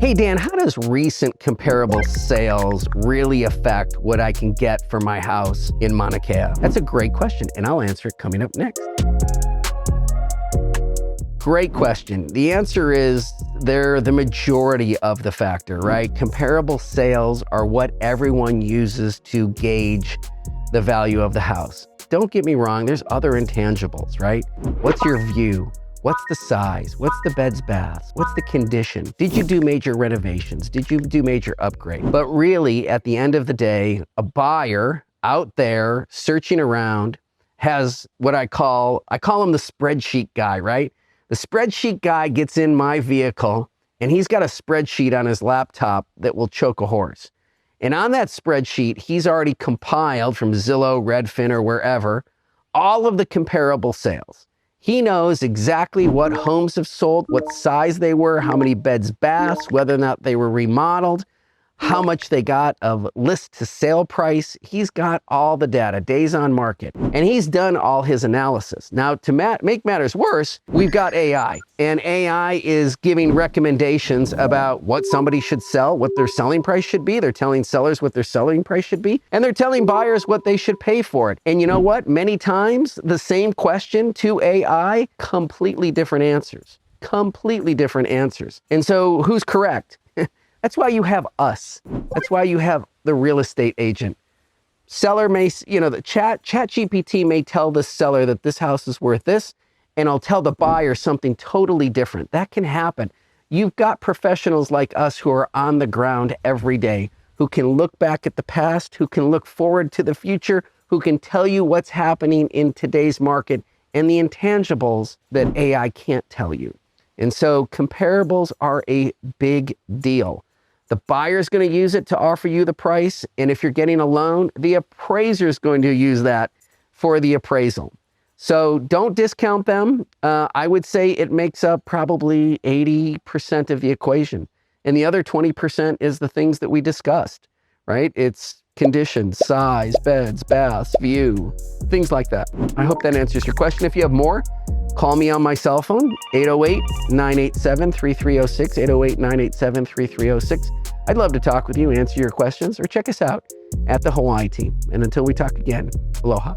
Hey Dan, how does recent comparable sales really affect what I can get for my house in Mauna Kea? That's a great question, and I'll answer it coming up next. Great question. The answer is they're the majority of the factor, right? Comparable sales are what everyone uses to gauge the value of the house. Don't get me wrong, there's other intangibles, right? What's your view? What's the size? What's the beds, baths? What's the condition? Did you do major renovations? Did you do major upgrade? But really, at the end of the day, a buyer out there searching around has what I call him the spreadsheet guy, right? The spreadsheet guy gets in my vehicle and he's got a spreadsheet on his laptop that will choke a horse. And on that spreadsheet, he's already compiled from Zillow, Redfin, or wherever, all of the comparable sales. He knows exactly what homes have sold, what size they were, how many beds, baths, whether or not they were remodeled, how much they got of list to sale price. He's got all the data, days on market, and he's done all his analysis. Now, to make matters worse, we've got AI, and AI is giving recommendations about what somebody should sell, what their selling price should be. They're telling sellers what their selling price should be, and they're telling buyers what they should pay for it. And you know what? Many times, the same question to AI, completely different answers. Completely different answers. And so who's correct? That's why you have us. That's why you have the real estate agent. Seller may, the ChatGPT may tell the seller that this house is worth this, and I'll tell the buyer something totally different. That can happen. You've got professionals like us who are on the ground every day, who can look back at the past, who can look forward to the future, who can tell you what's happening in today's market and the intangibles that AI can't tell you. And so comparables are a big deal. The buyer's going to use it to offer you the price. And if you're getting a loan, the appraiser is going to use that for the appraisal. So don't discount them. I would say it makes up probably 80% of the equation. And the other 20% is the things that we discussed, right? It's condition, size, beds, baths, view, things like that. I hope that answers your question. If you have more, call me on my cell phone, 808-987-3306, 808-987-3306. I'd love to talk with you, answer your questions, or check us out at the Hawaii team. And until we talk again, aloha.